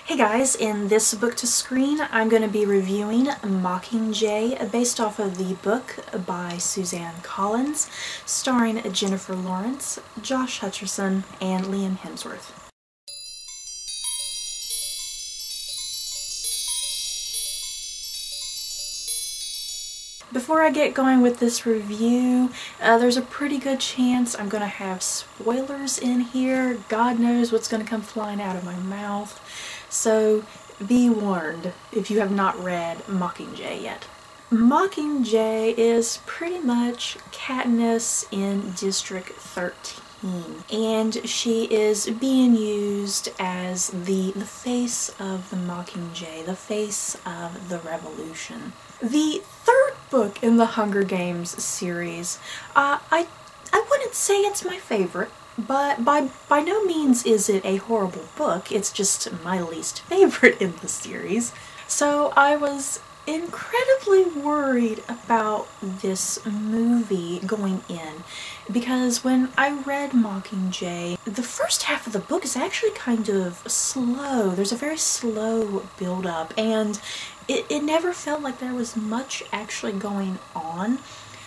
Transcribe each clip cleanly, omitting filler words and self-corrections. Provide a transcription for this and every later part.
Hey guys, in this book to screen I'm going to be reviewing Mockingjay based off of the book by Suzanne Collins, starring Jennifer Lawrence, Josh Hutcherson, and Liam Hemsworth. Before I get going with this review, there's a pretty good chance I'm going to have spoilers in here. God knows what's going to come flying out of my mouth. So be warned if you have not read Mockingjay yet. Mockingjay is pretty much Katniss in District 13. And she is being used as the face of the Mockingjay, the face of the revolution. The third book in the Hunger Games series, I wouldn't say it's my favorite, but by no means is it a horrible book. It's just my least favorite in the series. So I was incredibly worried about this movie going in, because when I read Mockingjay, the first half of the book is actually kind of slow. There's a very slow build-up, and it never felt like there was much actually going on.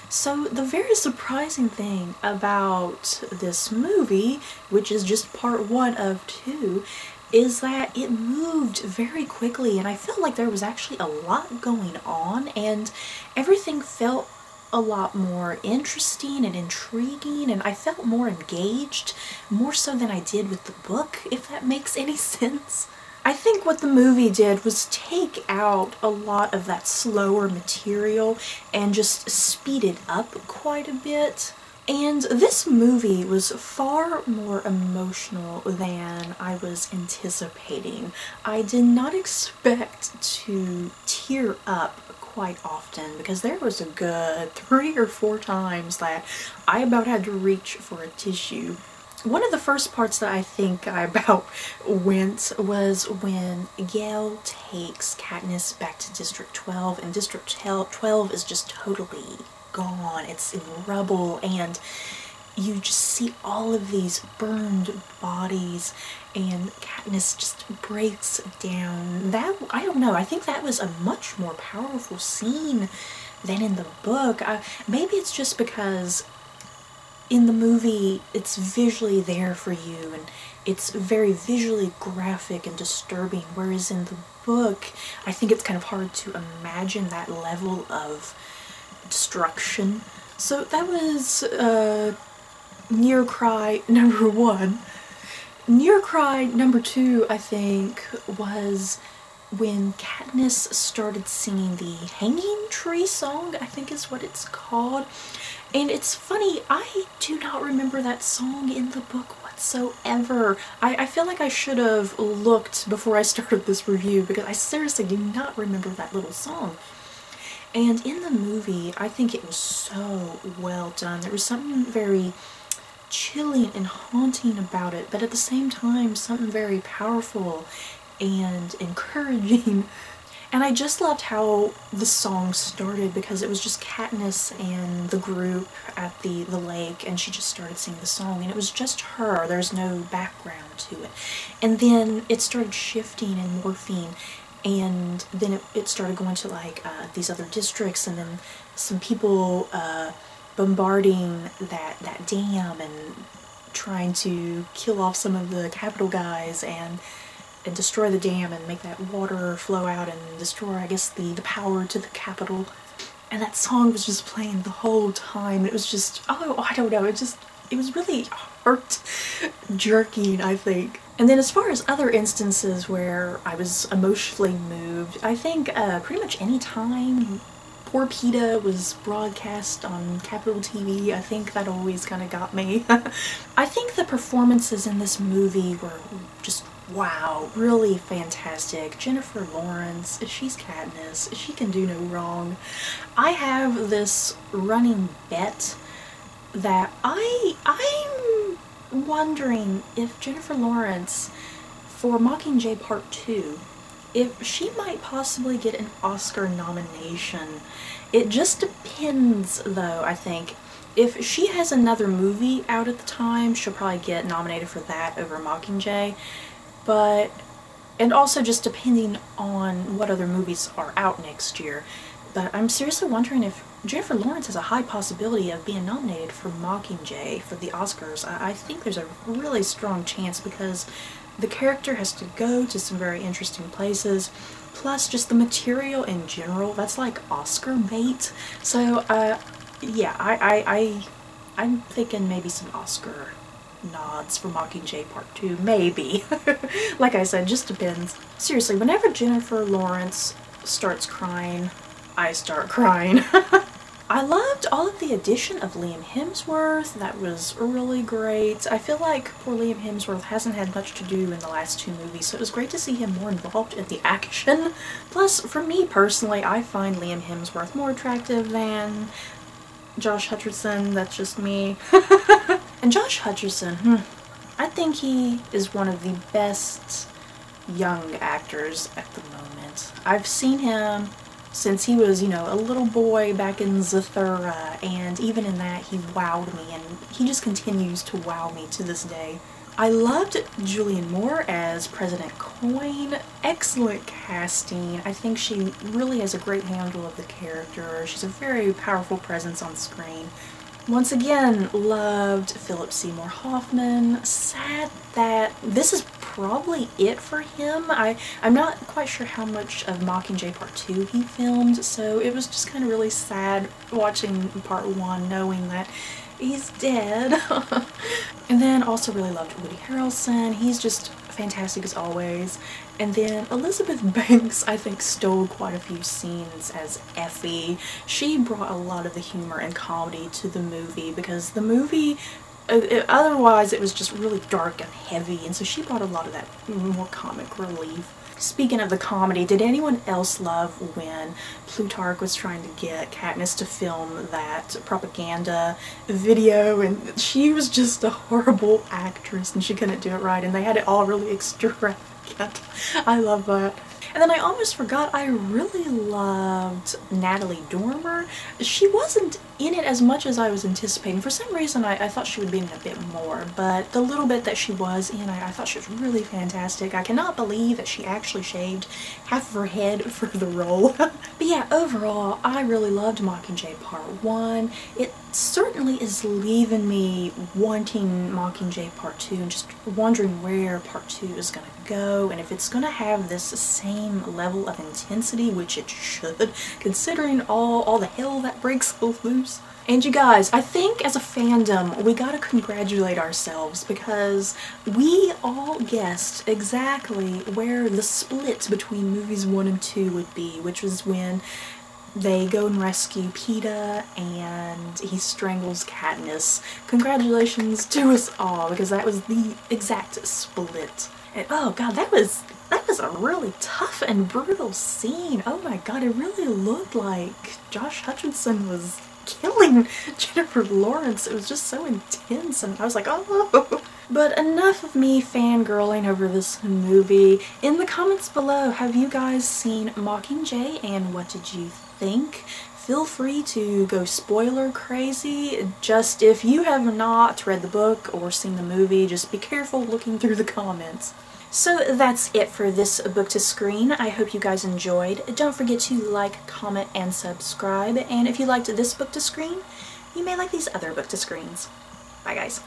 So the very surprising thing about this movie, which is just part 1 of 2, is that it moved very quickly, and I felt like there was actually a lot going on, and everything felt a lot more interesting and intriguing, and I felt more engaged, more so than I did with the book, if that makes any sense. I think what the movie did was take out a lot of that slower material and just speed it up quite a bit. And this movie was far more emotional than I was anticipating. I did not expect to tear up quite often, because there was a good 3 or 4 times that I about had to reach for a tissue. One of the first parts that I think I about went was when Gale takes Katniss back to District 12, and District 12 is just totally gone. It's in rubble, and you just see all of these burned bodies, and Katniss just breaks down. That, I don't know, I think that was a much more powerful scene than in the book. Maybe it's just because in the movie it's visually there for you, and it's very visually graphic and disturbing, whereas in the book I think it's kind of hard to imagine that level of destruction. So that was near cry number 1. Near cry number 2, I think, was when Katniss started singing the Hanging Tree song, I think is what it's called. And it's funny, I do not remember that song in the book whatsoever. I feel like I should have looked before I started this review, because I seriously do not remember that little song. And in the movie, I think it was so well done. There was something very chilling and haunting about it, but at the same time something very powerful and encouraging. And I just loved how the song started, because it was just Katniss and the group at the lake, and she just started singing the song, and it was just her. There's no background to it. And then it started shifting and morphing, and then it started going to like these other districts, and then some people bombarding that dam and trying to kill off some of the Capitol guys and destroy the dam and make that water flow out and destroy, I guess, the power to the Capitol. And that song was just playing the whole time. It was just, oh, I don't know, it was really heart-jerking, I think. And then as far as other instances where I was emotionally moved, I think pretty much any time Poor PETA was broadcast on Capitol TV, I think that always kind of got me. I think the performances in this movie were just wow, really fantastic. Jennifer Lawrence, she's Katniss, she can do no wrong. I have this running bet that I'm wondering if Jennifer Lawrence, for Mockingjay Part 2, if she might possibly get an Oscar nomination. It just depends, though, I think. If she has another movie out at the time, she'll probably get nominated for that over Mockingjay. But And also just depending on what other movies are out next year. But I'm seriously wondering if Jennifer Lawrence has a high possibility of being nominated for Mockingjay for the Oscars. I think there's a really strong chance because the character has to go to some very interesting places. Plus, just the material in general, that's like Oscar bait. So, yeah, I'm thinking maybe some Oscar nods for Mockingjay Part 2, maybe. Like I said, just depends. Seriously, whenever Jennifer Lawrence starts crying, I start crying. I loved all of the addition of Liam Hemsworth. That was really great. I feel like poor Liam Hemsworth hasn't had much to do in the last 2 movies, so it was great to see him more involved in the action. Plus, for me personally, I find Liam Hemsworth more attractive than Josh Hutcherson. That's just me. And Josh Hutcherson, I think he is one of the best young actors at the moment. I've seen him since he was, you know, a little boy back in Zathura, and even in that he wowed me, and he just continues to wow me to this day. I loved Julianne Moore as President Coin. Excellent casting. I think she really has a great handle of the character. She's a very powerful presence on screen. Once again, loved Philip Seymour Hoffman. Sad that this is probably it for him. I'm not quite sure how much of Mockingjay Part 2 he filmed, so it was just kind of really sad watching Part 1 knowing that he's dead. And then also really loved Woody Harrelson. He's just fantastic as always. And then Elizabeth Banks, I think, stole quite a few scenes as Effie. She brought a lot of the humor and comedy to the movie because the movie, otherwise it was just really dark and heavy, and so she brought a lot of that more comic relief. Speaking of the comedy, did anyone else love when Plutarch was trying to get Katniss to film that propaganda video, and she was just a horrible actress and she couldn't do it right, and they had it all really extravagant. I love that. And then I almost forgot, I really loved Natalie Dormer. She wasn't in it as much as I was anticipating. For some reason I thought she would be in it a bit more, but the little bit that she was in, I thought she was really fantastic. I cannot believe that she actually shaved half of her head for the role. But yeah, overall, I really loved Mockingjay Part 1. It certainly is leaving me wanting Mockingjay Part 2 and just wondering where Part 2 is going to go, and if it's going to have this same level of intensity, which it should, considering all the hell that breaks loose. And you guys, I think as a fandom, we gotta congratulate ourselves because we all guessed exactly where the split between movies 1 and 2 would be, which was when they go and rescue Peeta and he strangles Katniss. Congratulations to us all, because that was the exact split. And oh god, that was a really tough and brutal scene. Oh my god, it really looked like Josh Hutcherson was killing Jennifer Lawrence. It was just so intense, and I was like, oh. But enough of me fangirling over this movie. In the comments below, have you guys seen Mockingjay, and what did you think? Feel free to go spoiler crazy. Just if you have not read the book or seen the movie, just be careful looking through the comments. So that's it for this book to screen. I hope you guys enjoyed. Don't forget to like, comment, and subscribe. And if you liked this book to screen, you may like these other book to screens. Bye guys.